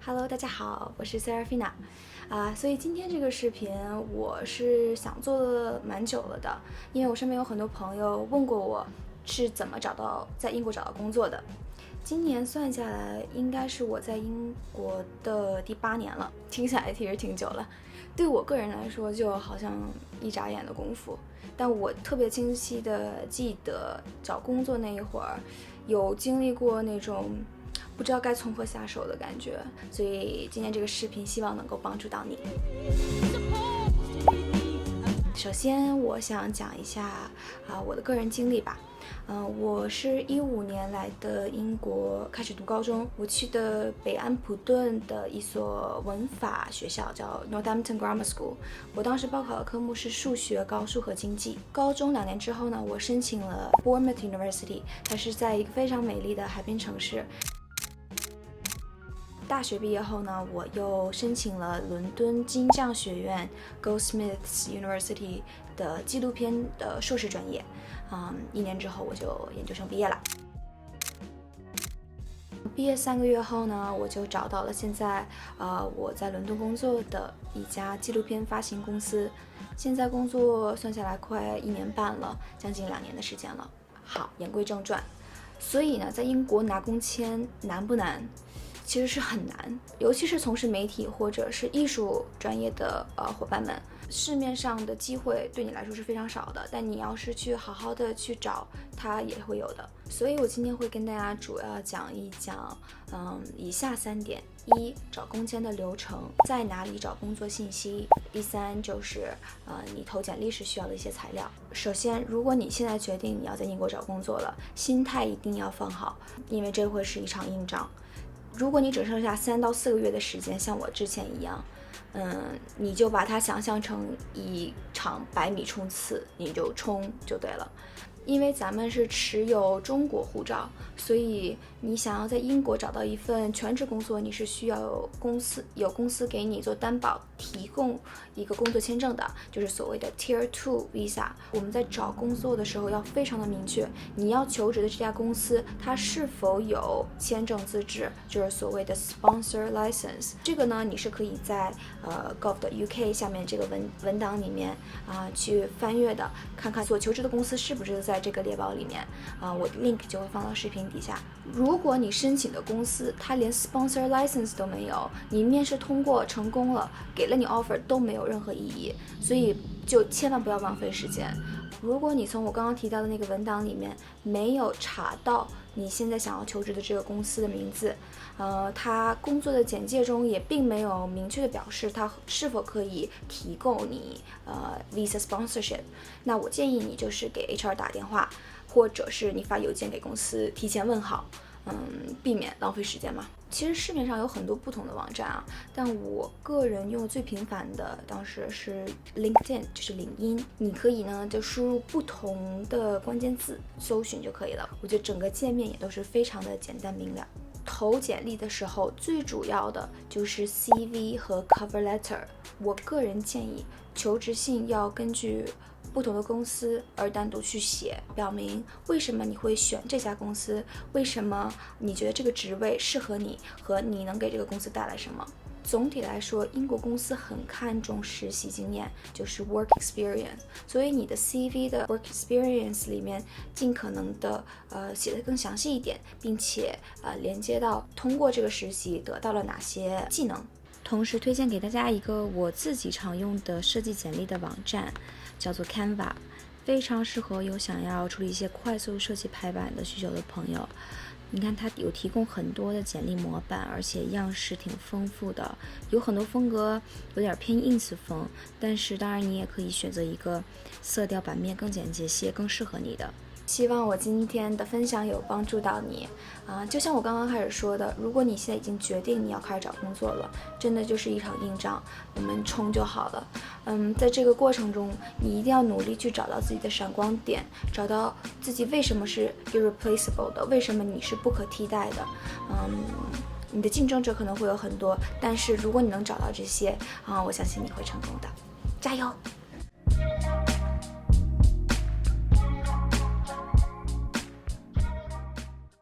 Hello，大家好，我是 Serafina，所以今天这个视频我是想做的蛮久了的，因为我身边有很多朋友问过我是怎么在英国找到工作的。今年算下来，应该是我在英国的第8年了，听起来其实挺久了。对我个人来说，就好像一眨眼的功夫。但我特别清晰的记得找工作那一会儿，有经历过那种不知道该从何下手的感觉，所以今天这个视频希望能够帮助到你。首先，我想讲一下我的个人经历吧。我是15年来的英国开始读高中，我去的北安普顿的一所文法学校叫 Northampton Grammar School。我当时报考的科目是数学、高数和经济。高中2年之后呢，我申请了 Bournemouth University， 它是在一个非常美丽的海边城市。大学毕业后呢，我又申请了伦敦金匠学院 Goldsmiths University 的纪录片的硕士专业。1年之后我就研究生毕业了。毕业3个月后呢，我就找到了现在我在伦敦工作的一家纪录片发行公司。现在工作算下来快1年半了，将近2年的时间了。好，言归正传。所以呢，在英国拿工签难不难？其实是很难，尤其是从事媒体或者是艺术专业的伙伴们，市面上的机会对你来说是非常少的，但你要是去好好的去找，它也会有的。所以我今天会跟大家主要讲一讲以下3点：一、找工签的流程，在哪里找工作信息；第3就是你投简历时需要的一些材料。首先，如果你现在决定你要在英国找工作了，心态一定要放好，因为这会是一场硬仗。如果你只剩下3到4个月的时间，像我之前一样，你就把它想象成一场100米冲刺，你就冲就对了。因为咱们是持有中国护照，所以你想要在英国找到一份全职工作，你是需要有公司给你做担保，提供一个工作签证的，就是所谓的 Tier 2 Visa。我们在找工作的时候要非常的明确，你要求职的这家公司它是否有签证资质，就是所谓的 Sponsor License。这个呢，你是可以在gov.uk 下面这个文档里面去翻阅的，看看所求职的公司是不是在这个列表里面我的 link 就会放到视频底下。如果你申请的公司它连 sponsor license 都没有，你面试通过成功了，给了你 offer 都没有任何意义，所以就千万不要浪费时间。如果你从我刚刚提到的那个文档里面没有查到你现在想要求职的这个公司的名字，他工作的简介中也并没有明确的表示他是否可以提供你visa sponsorship， 那我建议你就是给 HR 打电话，或者是你发邮件给公司提前问好，避免浪费时间嘛。其实市面上有很多不同的网站但我个人用的最频繁的当时是 LinkedIn， 就是领英。你可以呢就输入不同的关键字搜寻就可以了。我觉得整个界面也都是非常的简单明了。投简历的时候最主要的就是 CV 和 cover letter。我个人建议求职信要根据不同的公司而单独去写，表明为什么你会选这家公司，为什么你觉得这个职位适合你，和你能给这个公司带来什么。总体来说，英国公司很看重实习经验，就是 work experience， 所以你的 CV 的 work experience 里面尽可能的写得更详细一点，并且连接到通过这个实习得到了哪些技能。同时推荐给大家一个我自己常用的设计简历的网站，叫做 Canva， 非常适合有想要处理一些快速设计排版的需求的朋友。你看它有提供很多的简历模板，而且样式挺丰富的，有很多风格有点偏 ins 风，但是当然你也可以选择一个色调版面更简洁些更适合你的。希望我今天的分享有帮助到你就像我刚刚开始说的，如果你现在已经决定你要开始找工作了，真的就是一场硬仗，我们冲就好了。在这个过程中，你一定要努力去找到自己的闪光点，找到自己为什么是 irreplaceable 的，为什么你是不可替代的。你的竞争者可能会有很多，但是如果你能找到这些我相信你会成功的，加油！